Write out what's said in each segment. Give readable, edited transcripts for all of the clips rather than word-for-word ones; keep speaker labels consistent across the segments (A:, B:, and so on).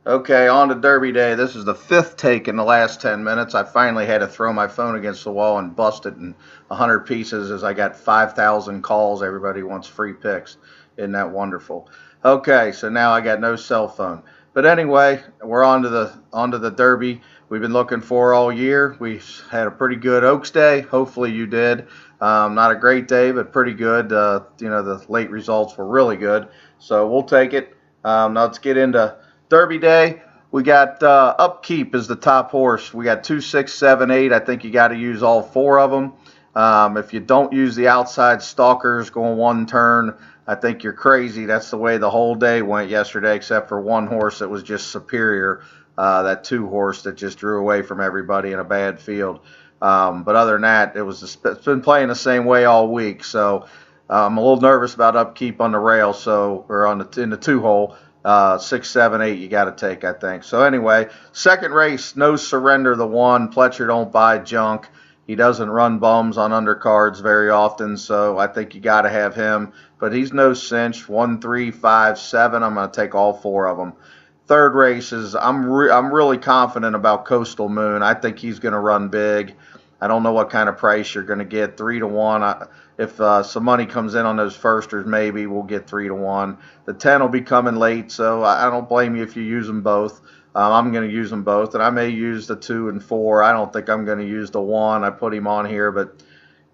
A: Okay, on to Derby Day. This is the fifth take in the last 10 minutes. I finally had to throw my phone against the wall and bust it in 100 pieces as I got 5,000 calls. Everybody wants free picks. Isn't that wonderful? Okay, so now I got no cell phone. But anyway, we're on to the Derby. We've been looking for all year. We had a pretty good Oaks Day. Hopefully you did. Not a great day, but pretty good. The late results were really good, so we'll take it. Now let's get into Derby Day. We got Upkeep as the top horse. We got 2, 6, 7, 8. I think you got to use all four of them. If you don't use the outside stalkers going one turn, I think you're crazy. That's the way the whole day went yesterday, except for one horse that was just superior. That two horse that just drew away from everybody in a bad field. But other than that, it's been playing the same way all week. So I'm a little nervous about Upkeep on the rail, or in the two hole. 6, 7, 8, you got to take, I think. So anyway, second race, No Surrender, the one. Pletcher don't buy junk. He doesn't run bums on undercards very often, so I think you got to have him. But he's no cinch. 1, 3, 5, 7. I'm going to take all four of them. Third race is I'm really confident about Coastal Moon. I think he's going to run big. I don't know what kind of price you're going to get. 3 to 1. If some money comes in on those firsters, maybe we'll get 3 to 1. The 10 will be coming late, so I don't blame you if you use them both. I'm going to use them both, and I may use the 2 and 4. I don't think I'm going to use the 1. I put him on here, but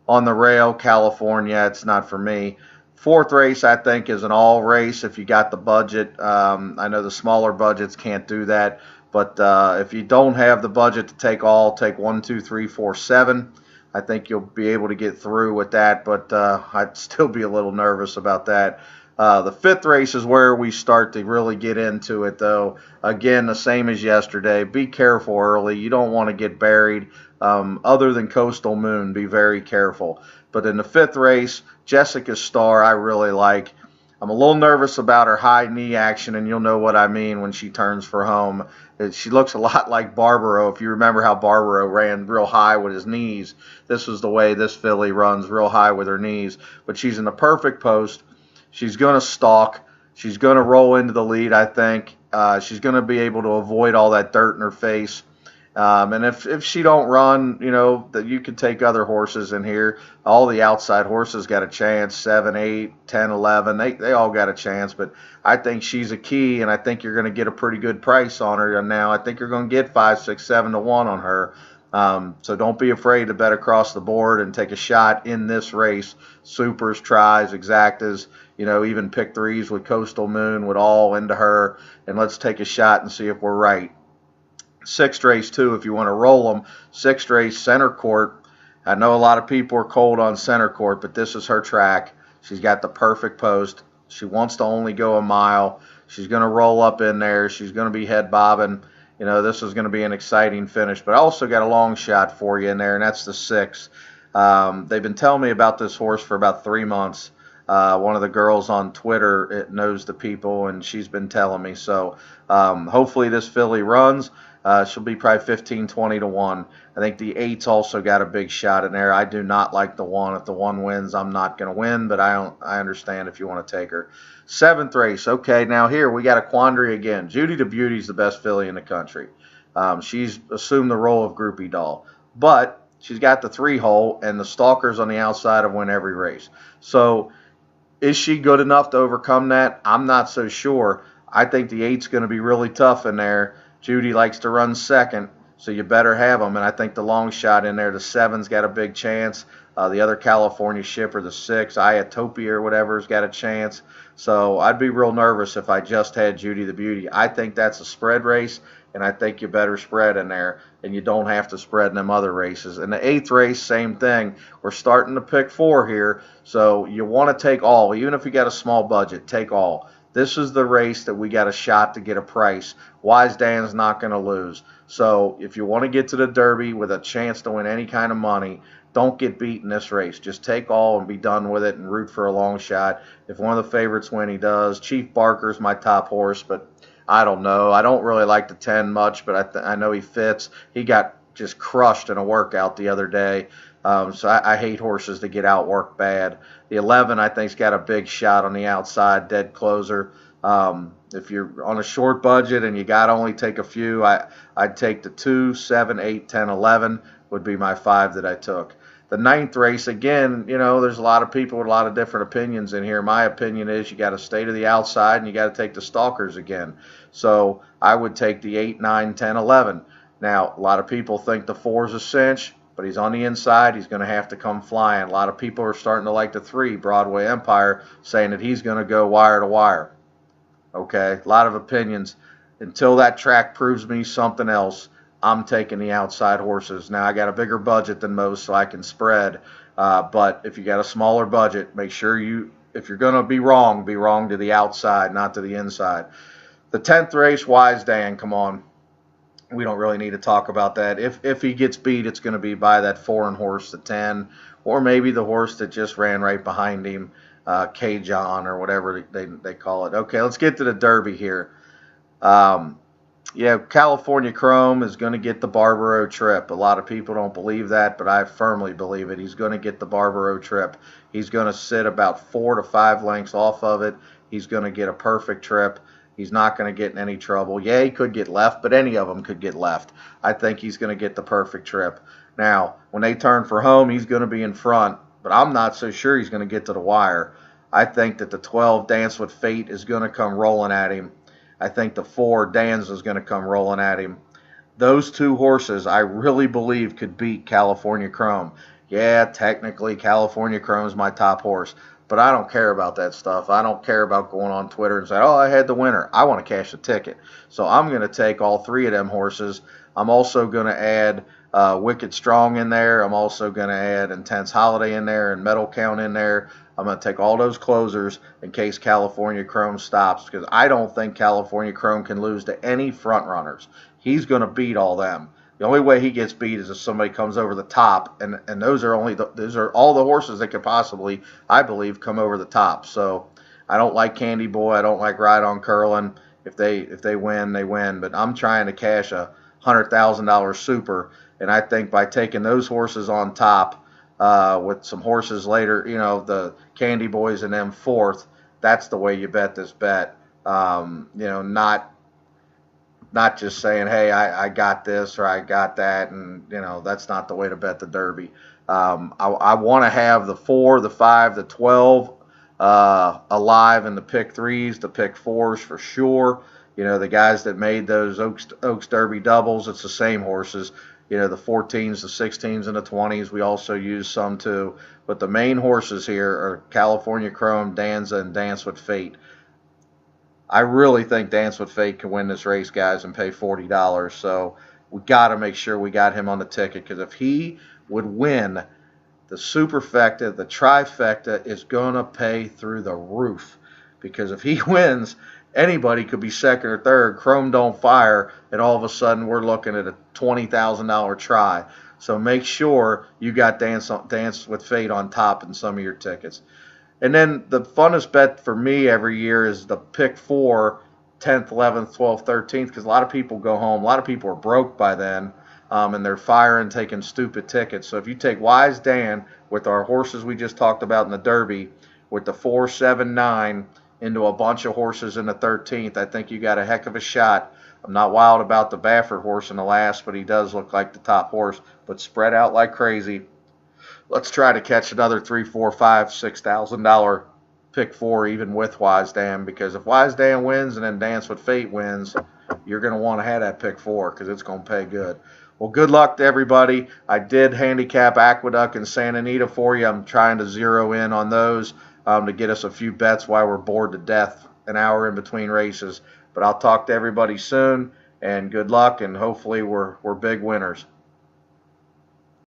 A: on the rail, California, it's not for me. Fourth race, I think, is an all race if you got the budget. I know the smaller budgets can't do that, but if you don't have the budget to take all, take 1, 2, 3, 4, 7. I think you'll be able to get through with that, but I'd still be a little nervous about that. The fifth race is where we start to really get into it, though. Again, the same as yesterday. Be careful early. You don't want to get buried. Other than Coastal Moon, be very careful. But in the fifth race, Jessica Star, I really like. I'm a little nervous about her high knee action, and you'll know what I mean when she turns for home. She looks a lot like Barbaro. If you remember how Barbaro ran real high with his knees, this is the way this filly runs, real high with her knees. But she's in the perfect post. She's going to stalk. She's going to roll into the lead, I think. She's going to be able to avoid all that dirt in her face. And if she don't run, that you could take other horses in here. All the outside horses got a chance, 7, 8, 10, 11. They all got a chance, but I think she's a key, and I think you're going to get a pretty good price on her. And now I think you're going to get 5, 6, 7 to 1 on her. So don't be afraid to bet across the board and take a shot in this race. Supers, tries, exactas, even pick threes with Coastal Moon would all into her. And let's take a shot and see if we're right. Sixth race, too, if you want to roll them. Sixth race, Center Court. I know a lot of people are cold on Center Court, but this is her track. She's got the perfect post. She wants to only go a mile. She's going to roll up in there. She's going to be head bobbing. This is going to be an exciting finish. But I also got a long shot for you in there, and that's the 6. They've been telling me about this horse for about 3 months. One of the girls on Twitter knows the people, and she's been telling me. So hopefully this filly runs. She'll be probably 15, 20 to 1. I think the 8's also got a big shot in there. I do not like the 1. If the 1 wins, I'm not going to win, but I understand if you want to take her. Seventh race. Okay, now here we got a quandary again. Judy the Beauty's the best filly in the country. She's assumed the role of groupie doll, but she's got the 3 hole, and the stalkers on the outside have win every race. So is she good enough to overcome that? I'm not so sure. I think the 8's going to be really tough in there. Judy likes to run second, so you better have them. And I think the long shot in there, the 7's got a big chance. The other California shipper, the 6, Ayatopia or whatever, has got a chance. So I'd be real nervous if I just had Judy the Beauty. I think that's a spread race, and I think you better spread in there, and you don't have to spread in them other races. In the 8th race, same thing. We're starting to pick 4 here, so you want to take all. Even if you got a small budget, take all. This is the race that we got a shot to get a price. Wise Dan's not going to lose. So if you want to get to the Derby with a chance to win any kind of money, don't get beat in this race. Just take all and be done with it and root for a long shot. If one of the favorites win, he does. Chief Barker's my top horse, but I don't know. I don't really like the 10 much, but I know he fits. He got just crushed in a workout the other day. So I hate horses that get outworked bad. The 11, I think, has got a big shot on the outside, dead closer. If you're on a short budget and you got to only take a few, I'd take the 2, 7, 8, 10, 11 would be my 5 that I took. The ninth race, again, there's a lot of people with a lot of different opinions in here. My opinion is you got to stay to the outside and you got to take the stalkers again. So I would take the 8, 9, 10, 11. Now, a lot of people think the 4 is a cinch, but he's on the inside. He's going to have to come flying. A lot of people are starting to like the 3, Broadway Empire, saying that he's going to go wire to wire. Okay, a lot of opinions. Until that track proves me something else, I'm taking the outside horses. Now, I got a bigger budget than most, so I can spread. But if you got a smaller budget, make sure if you're going to be wrong to the outside, not to the inside. The 10th race, Wise Dan, come on. We don't really need to talk about that. If he gets beat, it's going to be by that foreign horse, the 10, or maybe the horse that just ran right behind him, K-John or whatever they call it. Okay, let's get to the Derby here. Yeah, California Chrome is going to get the Barbaro Trip. A lot of people don't believe that, but I firmly believe it. He's going to get the Barbaro Trip. He's going to sit about 4 to 5 lengths off of it. He's going to get a perfect trip. He's not going to get in any trouble. Yeah, he could get left, but any of them could get left. I think he's going to get the perfect trip. Now, when they turn for home, he's going to be in front, but I'm not so sure he's going to get to the wire. I think that the 12, Dance with Fate, is going to come rolling at him. I think the 4, Danza, is going to come rolling at him. Those 2 horses, I really believe, could beat California Chrome. Yeah, technically, California Chrome is my top horse, but I don't care about that stuff. I don't care about going on Twitter and saying, oh, I had the winner. I want to cash the ticket. So I'm going to take all 3 of them horses. I'm also going to add Wicked Strong in there. I'm also going to add Intense Holiday in there and Metal Count in there. I'm going to take all those closers in case California Chrome stops, because I don't think California Chrome can lose to any front runners. He's going to beat all them. The only way he gets beat is if somebody comes over the top, and those are all the horses that could possibly, I believe, come over the top. So I don't like Candy Boy. I don't like Ride on Curlin. If they win, they win. But I'm trying to cash a $100,000 super, and I think by taking those horses on top, with some horses later, the Candy Boys and them 4th, that's the way you bet this bet. Not just saying, hey, I got this or I got that, and that's not the way to bet the Derby. I want to have the 4, the 5, the 12 alive in the pick 3s, the pick 4s for sure. The guys that made those Oaks Derby doubles, it's the same horses. The 14s, the 16s, and the 20s, we also use some too. But the main horses here are California Chrome, Danza, and Dance with Fate. I really think Dance with Fate can win this race, guys, and pay $40. So we got to make sure we got him on the ticket, because if he would win, the superfecta, the trifecta, is going to pay through the roof. Because if he wins, anybody could be second or third. Chrome don't fire, and all of a sudden we're looking at a $20,000 try. So make sure you got Dance with Fate on top in some of your tickets. And then the funnest bet for me every year is the pick 4, 10th, 11th, 12th, 13th, because a lot of people go home. A lot of people are broke by then, and they're firing, taking stupid tickets. So if you take Wise Dan with our horses we just talked about in the Derby, with the 4, 7, 9, into a bunch of horses in the 13th, I think you got a heck of a shot. I'm not wild about the Baffert horse in the last, but he does look like the top horse, but spread out like crazy. Let's try to catch another $3, $4, $5, $6,000 pick 4, even with Wise Dan, because if Wise Dan wins and then Dance with Fate wins, you're going to want to have that pick 4, because it's going to pay good. Well, good luck to everybody. I did handicap Aqueduct and Santa Anita for you. I'm trying to zero in on those to get us a few bets while we're bored to death an hour in between races. But I'll talk to everybody soon, and good luck, and hopefully we're big winners.